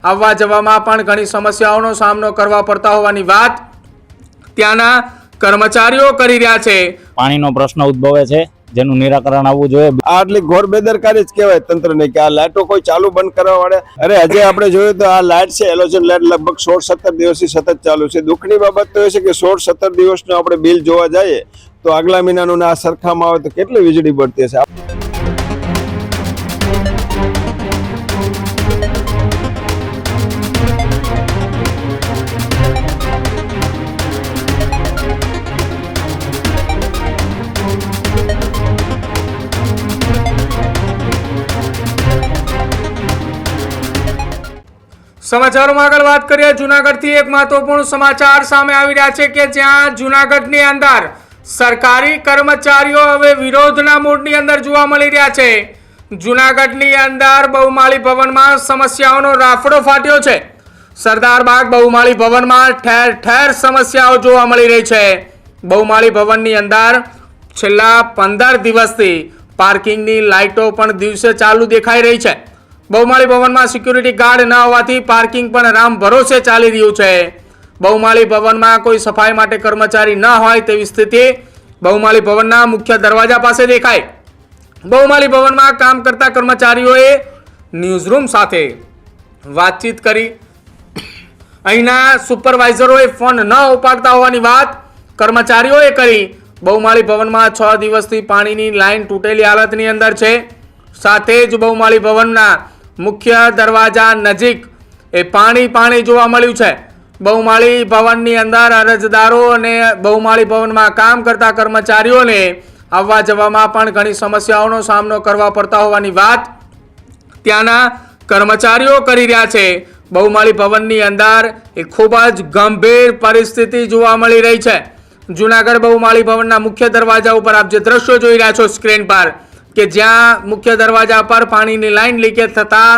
આવવા જવામાં પણ ઘણી સમસ્યાઓનો સામનો કરવા પડતા હોવાની વાત ત્યાંના કર્મચારીઓ કરી રહ્યા છે। પાણીનો પ્રશ્ન ઉદ્ભવે છે જેનું નિરાકરણ આવવું જોઈએ। આ આટલી ઘોર બેદરકારી જ કહેવાય તંત્રને કે આ લાઇટો કોઈ ચાલુ બંધ કરવા વાળે। અરે હજે આપણે જોયું તો આ લાઇટ છે હેલોજન લાઇટ લગભગ 16-17 દિવસથી સતત ચાલુ છે। દુઃખની બાબત તો એ છે કે 16-17 દિવસનું આપણે બિલ જોવા જઈએ તો આગલા મહિનાનું આ સરખામાં આવે તો કેટલી વીજળી બળતી હશે। સમાચારોમાં આગળ વાત કરીએ જૂનાગઢથી એક મહત્વપૂર્ણ સમાચાર સામે આવી રહ્યા છે કે જ્યાં જૂનાગઢની અંદર સરકારી કર્મચારીઓ હવે વિરોધના મૂડની અંદર જોવા મળી રહ્યા છે। જૂનાગઢની અંદર બહુમાળી ભવનમાં સમસ્યાઓનો રાફડો ફાટ્યો છે। સરદારબાગ બહુમાળી ભવનમાં ઠેર ઠેર સમસ્યાઓ જોવા મળી રહી છે। બહુમાળી ભવનની અંદર છેલ્લા 15 દિવસથી પાર્કિંગની લાઇટો પણ દિવસે ચાલુ દેખાઈ રહી છે। બહુમાળી ભવનમાં સિક્યુરિટી ગાર્ડ ન હોવાથી પાર્કિંગ પણ રામ ભરોસે ચાલી રહ્યું છે। બહુમાળી ભવનમાં કોઈ સફાઈ માટે કર્મચારી ન હોય તેવી સ્થિતિ બહુમાળી ભવનના મુખ્ય દરવાજા પાસે દેખાય। બહુમાળી ભવનમાં કામ કરતા કર્મચારીઓએ ન્યૂઝરૂમ સાથે વાતચીત કરી અહીંના સુપરવાઇઝરોએ ફોન ન ઉપાડતા હોવાની વાત કર્મચારીઓએ કરી। બહુમાળી ભવનમાં 6 દિવસથી પાણીની લાઈન તૂટેલી હાલતની અંદર છે। સાથે જ બહુમાળી ભવનના મુખ્ય દરવાજા નજીક એ પાણી જોવા મળ્યું છે। બહુમાળી ભવનની અંદર અરજદારો અને બહુમાળી ભવનમાં કામ કરતા કર્મચારીઓને આવવા જવામાં પણ ઘણી સમસ્યાઓનો સામનો કરવા પડતા હોવાની વાત ત્યાંના કર્મચારીઓ કરી રહ્યા છે। બહુમાળી ભવનની અંદર એ ખૂબ જ ગંભીર પરિસ્થિતિ જોવા મળી રહી છે। જૂનાગઢ બહુમાળી ભવનના મુખ્ય દરવાજા ઉપર આપ જે દ્રશ્યો જોઈ રહ્યા છો સ્ક્રીન પર કે જ્યાં મુખ્ય દરવાજા પર પાણીની લાઈન લીકેજ થતા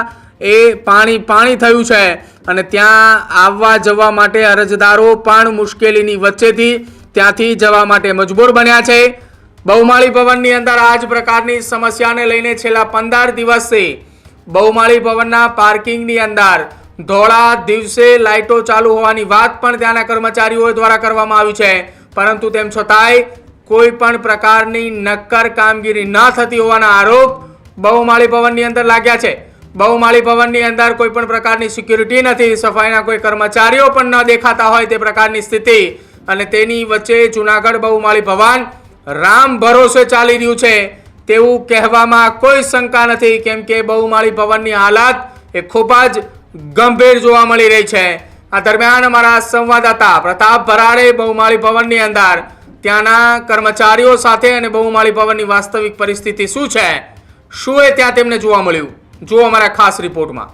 એ પાણી થયું છે અને ત્યાં આવવા જવા માટે અરજદારો પણ મુશ્કેલીની વચ્ચેથી ત્યાંથી જવા માટે મજબૂર બન્યા છે। બહુમાળી ભવનની અંદર આ જ પ્રકારની સમસ્યાને લઈને છેલ્લા 15 દિવસથી બહુમાળી ભવનના પાર્કિંગની અંદર ધોળા દિવસે લાઇટો ચાલુ હોવાની વાત પણ ત્યાંના કર્મચારીઓ દ્વારા કરવામાં આવી છે, પરંતુ તેમ છતાંય કોઈ પણ પ્રકારની નક્કર કામગીરી ન થતી હોવાના આરોપ બહુમાળી ભવનની અંદર લાગ્યા છે। બહુમાળી ભવનની અંદર કોઈ પણ પ્રકારની સિક્યુરિટી નથી, સફાઈના કોઈ કર્મચારીઓ પણ ન દેખાતા હોય તે પ્રકારની સ્થિતિ અને તેની વચ્ચે જૂનાગઢ બહુમાળી ભવન રામ ભરોસે ચાલી રહ્યું છે તેવું કહેવામાં કોઈ શંકા નથી, કેમ કે બહુમાળી ભવનની હાલત એ ખૂબ જ ગંભીર જોવા મળી રહી છે। આ દરમિયાન અમારા સંવાદદાતા પ્રતાપ ભરાડે બહુમાળી ભવનની અંદર ત્યાંના કર્મચારીઓ સાથે અને બહુમાળી ભવનની વાસ્તવિક પરિસ્થિતિ શું છે, શું એ ત્યાં તેમને જોવા મળ્યું, જુઓ અમારા ખાસ રિપોર્ટમાં।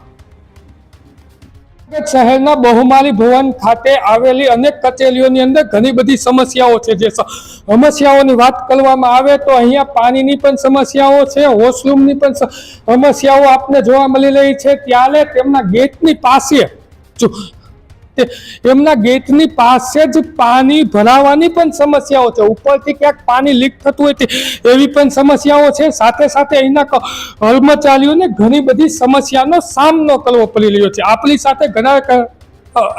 શહેરના બહુમાળી ભવન ખાતે આવેલી અનેક કચેરીઓની અંદર ઘણી બધી સમસ્યાઓ છે। જે સમસ્યાઓની વાત કરવામાં આવે તો અહીંયા પાણીની પણ સમસ્યાઓ છે, વોશરૂમની પણ સમસ્યાઓ આપને જોવા મળી રહી છે। ત્યારે તેમના ગેટની પાસે એમના ગેટની પાસે જ પાણી ભરાવાની પણ સમસ્યાઓ છે, ઉપરથી ક્યાંક પાણી લીક થતું હોય એવી પણ સમસ્યાઓ છે। સાથે સાથે અહીંના કર્મચારીઓને ઘણી બધી સમસ્યાનો સામનો કરવો પડી રહ્યો છે। આપણી સાથે ઘણા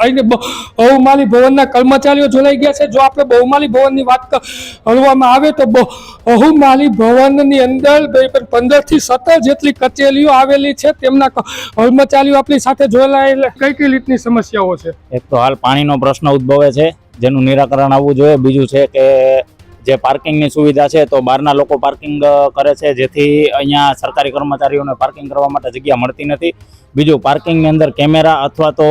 અહીં બહુમાળી ભવનના કર્મચારીઓ જોડાઈ ગયા છે। જો આપણે બહુમાળી ભવનની વાત કરવામાં આવે તો બહુમાળી ભવનની અંદર 15 થી 17 જેટલી કચેરીઓ આવેલી છે, તેમના કર્મચારીઓ આપણી સાથે જોડાયેલા કઈ રીતની સમસ્યાઓ છે? એક તો હાલ પાણીનો પ્રશ્ન ઉદ્ભવે છે જેનું નિરાકરણ આવવું જોઈએ। બીજું છે કે જે પાર્કિંગની સુવિધા છે તો બહારના લોકો પાર્કિંગ કરે છે, જેથી અહીંયા સરકારી કર્મચારીઓને પાર્કિંગ કરવા માટે જગ્યા મળતી નથી। બીજું પાર્કિંગની અંદર કેમેરા અથવા તો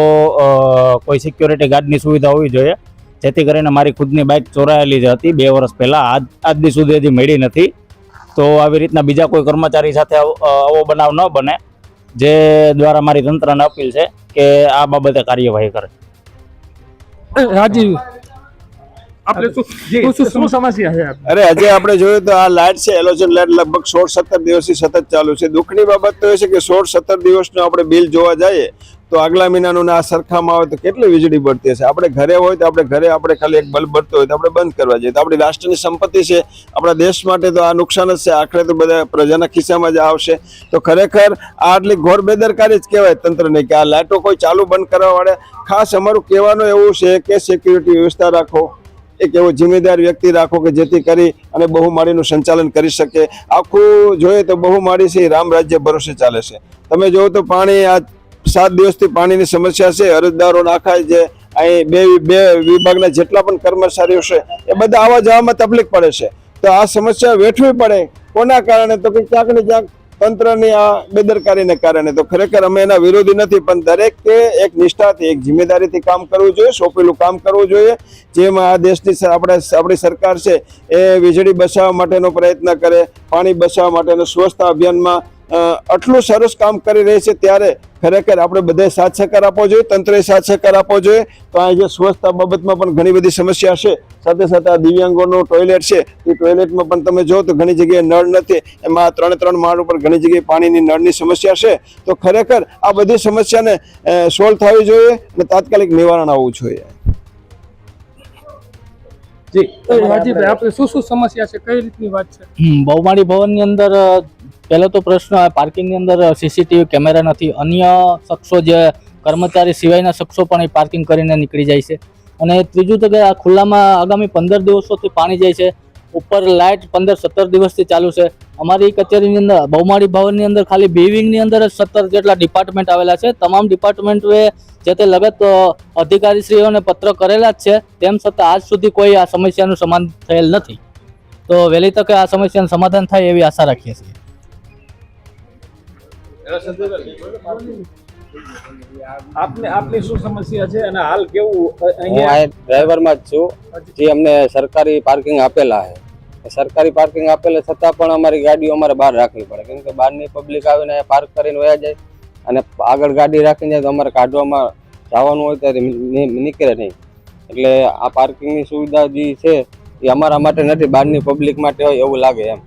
કોઈ સિક્યોરિટી ગાર્ડની સુવિધા હોવી જોઈએ, જેથી કરીને મારી ખુદની બાઇક ચોરાયેલી હતી 2 વર્ષ પહેલાં, આજ દી સુધી હજી મળી નથી। તો આવી રીતના બીજા કોઈ કર્મચારી સાથે આવો બનાવ ન બને, જે દ્વારા મારી તંત્રને અપીલ છે કે આ બાબતે કાર્યવાહી કરે। રાજીવ આપણે શું સમસ્યા છે? અરે હજે આપણે જોયું તો આ લાઇટ છે હેલોજન લાઇટ લગભગ 16-17 દિવસથી સતત ચાલુ છે। દુઃખની બાબત તો એ છે કે 16-17 દિવસનું આપણે બિલ જોવા જઈએ તો આગલા મહિનાનું ને આ સરખામાં આવે તો કેટલી વીજળી બળતી હશે. આપણે ઘરે હોય તો આપણે ખાલી એક બલ્બ બળતો હોય તો આપણે બંધ કરવા જોઈએ. તો આપણી રાષ્ટ્રની સંપત્તિ છે, આપણા દેશ માટે તો આ નુકસાન જ છે. આખરે તો બધા પ્રજાના ખિસ્સામાં જ આવશે. તો ખરેખર આ આટલી ઘોર બેદરકારી જ કહેવાય તંત્રને કે આ લાઇટો કોઈ ચાલુ બંધ કરવા વાળે. ખાસ અમારું કહેવાનું એવું છે કે સિક્યુરિટી વ્યવસ્થા રાખો, એક એવો જિમ્મેદાર વ્યક્તિ રાખો કે જેથી કરી અને બહુમાળીનું સંચાલન કરી શકે. આખું જોઈએ તો બહુમાળી છે એ રામ રાજ્ય ભરોસે ચાલે છે. તમે જોવો તો પાણી આ 7 દિવસથી પાણીની સમસ્યા છે. અરજદારો નાખાય છે. અહીં બે વિભાગના જેટલા પણ કર્મચારીઓ છે એ બધા આવવા જવામાં તકલીફ પડે છે. તો આ સમસ્યા વેઠવી પડે કોના કારણે? તો કે ક્યાંક ને ક્યાંક તંત્રની આ બેદરકારીને કારણે. તો ખરેખર અમે એના વિરોધી નથી, પણ દરેકે એક નિષ્ઠાથી એક જિમ્મેદારીથી કામ કરવું જોઈએ, સોંપેલું કામ કરવું જોઈએ. જેમાં આ દેશની આપણી સરકાર છે એ વીજળી બચાવવા માટેનો પ્રયત્ન કરે, પાણી બચાવવા માટેનો સ્વચ્છતા અભિયાનમાં આટલું સરસ કામ કરી રહી છે, ત્યારે ખરેખર આપણે બધાએ સાથ સહકાર આપવો જોઈએ, તંત્રએ સાથ સહકાર આપવો જોઈએ. તો આ જે સ્વચ્છતા બાબતમાં પણ ઘણી બધી સમસ્યા છે. સાથે સાથે આ દિવ્યાંગોનું ટોયલેટ છે એ ટોયલેટમાં પણ તમે જો તો ઘણી જગ્યાએ નળ નથી. એમાં 3 માળ ઉપર ઘણી જગ્યાએ પાણીની નળની સમસ્યા છે. તો ખરેખર આ બધી સમસ્યાને સોલ્વ થવી જોઈએ અને તાત્કાલિક નિવારણ આવવું જોઈએ. જી હાજીભાઈ, આપણે શું સમસ્યા છે, કઈ રીતની વાત છે? બહુમાળી ભવનની અંદર પહેલો તો પ્રશ્ન પાર્કિંગની અંદર સીસીટીવી કેમેરા નથી. અન્ય શખ્સો જે કર્મચારી સિવાયના શખ્સો પણ એ પાર્કિંગ કરીને નીકળી જાય છે. અને ત્રીજું તો કે આ ખુલ્લામાં આગામી 15 દિવસોથી પાણી જાય છે. ઉપર લાઇટ 15-17 દિવસથી ચાલુ છે. અમારી કચેરીની અંદર બહુમાળી ભવનની અંદર ખાલી બી વિંગની અંદર જ 17 જેટલા ડિપાર્ટમેન્ટ આવેલા છે. તમામ ડિપાર્ટમેન્ટોએ જે તે લગત અધિકારીશ્રીઓને પત્ર કરેલા જ છે. તેમ છતાં આજ સુધી કોઈ આ સમસ્યાનું સમાધાન થયેલ નથી. તો વહેલી તકે આ સમસ્યાનું સમાધાન થાય એવી આશા રાખીએ છીએ. આપની શું સમસ્યા છે અને હાલ કેવું? હું આ ડ્રાઈવરમાં જ છું, જે અમને સરકારી પાર્કિંગ આપેલા છે. સરકારી પાર્કિંગ આપેલા છતાં પણ અમારી ગાડીઓ અમારે બહાર રાખવી પડે, કેમ કે બહારની પબ્લિક આવીને પાર્ક કરીને વયા જાય અને આગળ ગાડી રાખીને જાય તો અમારે કાઢવામાં જવાનું હોય ત્યારે નીકળે નહીં. એટલે આ પાર્કિંગની સુવિધા જે છે એ અમારા માટે નથી, બહારની પબ્લિક માટે હોય એવું લાગે એમ.